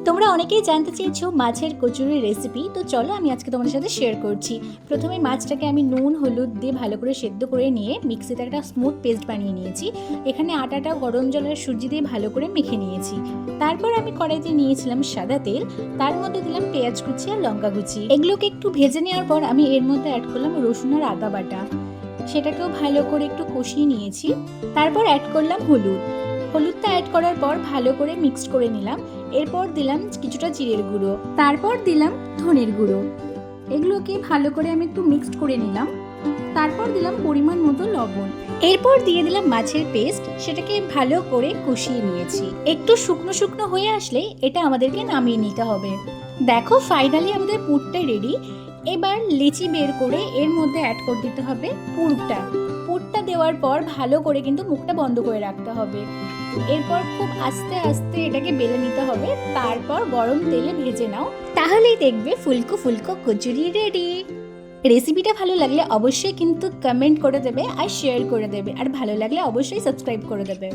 তোমরা অনেকেই জানতে চেয়েছো মাছের কচুরির রেসিপি, তো চলো আমি আজকে তোমাদের সাথে শেয়ার করছি। প্রথমে মাছটাকে আমি নুন হলুদ দিয়ে ভালো করে সেদ্ধ করে নিয়ে মিক্সিতে একটা স্মুথ পেস্ট বানিয়ে নিয়েছি। এখানে আটাটা গরম জল আর সুজি দিয়ে ভালো করে মেখে নিয়েছি। তারপর আমি কড়াইতে নিয়েছিলাম সাদা তেল, তার মধ্যে দিলাম পেঁয়াজ কুচি আর লঙ্কা কুচি। এগুলোকে একটু ভেজে নেওয়ার পর আমি এর মধ্যে অ্যাড করলাম রসুন আর আদা বাটা, সেটাকেও ভালো করে একটু কষিয়ে নিয়েছি। তারপর অ্যাড করলাম হলুদটা অ্যাড করার পর ভালো করে মিক্সড করে নিলাম। এরপর দিলাম কিছুটা জিরের গুঁড়ো, তারপর দিলাম ধনের গুঁড়ো। এগুলোকে ভালো করে আমি একটু মিক্সড করে নিলাম। তারপর দিলাম পরিমাণ মতো লবণ। এরপর দিয়ে দিলাম মাছের পেস্ট, সেটাকে ভালো করে কষিয়ে নিয়েছি। একটু শুকনো শুকনো হয়ে আসলে এটা আমাদেরকে নামিয়ে নিতে হবে। দেখো ফাইনালি আমাদের পুরটা রেডি। এবার লিচি বের করে এর মধ্যে অ্যাড করে দিতে হবে পুরটা দেওয়ার পর ভালো করে কিন্তু মুখটা বন্ধ করে রাখতে হবে। এরপর খুব আস্তে আস্তে এটাকে বেলে নিতে হবে, তারপর গরম তেলে ভেজে নাও, তাহলেই দেখবে ফুলকো ফুলকো কচুরি রেডি। রেসিপিটা ভালো লাগলে অবশ্যই কিন্তু কমেন্ট করে দেবে আর শেয়ার করে দেবে, আর ভালো লাগলে অবশ্যই সাবস্ক্রাইব করে দেবে।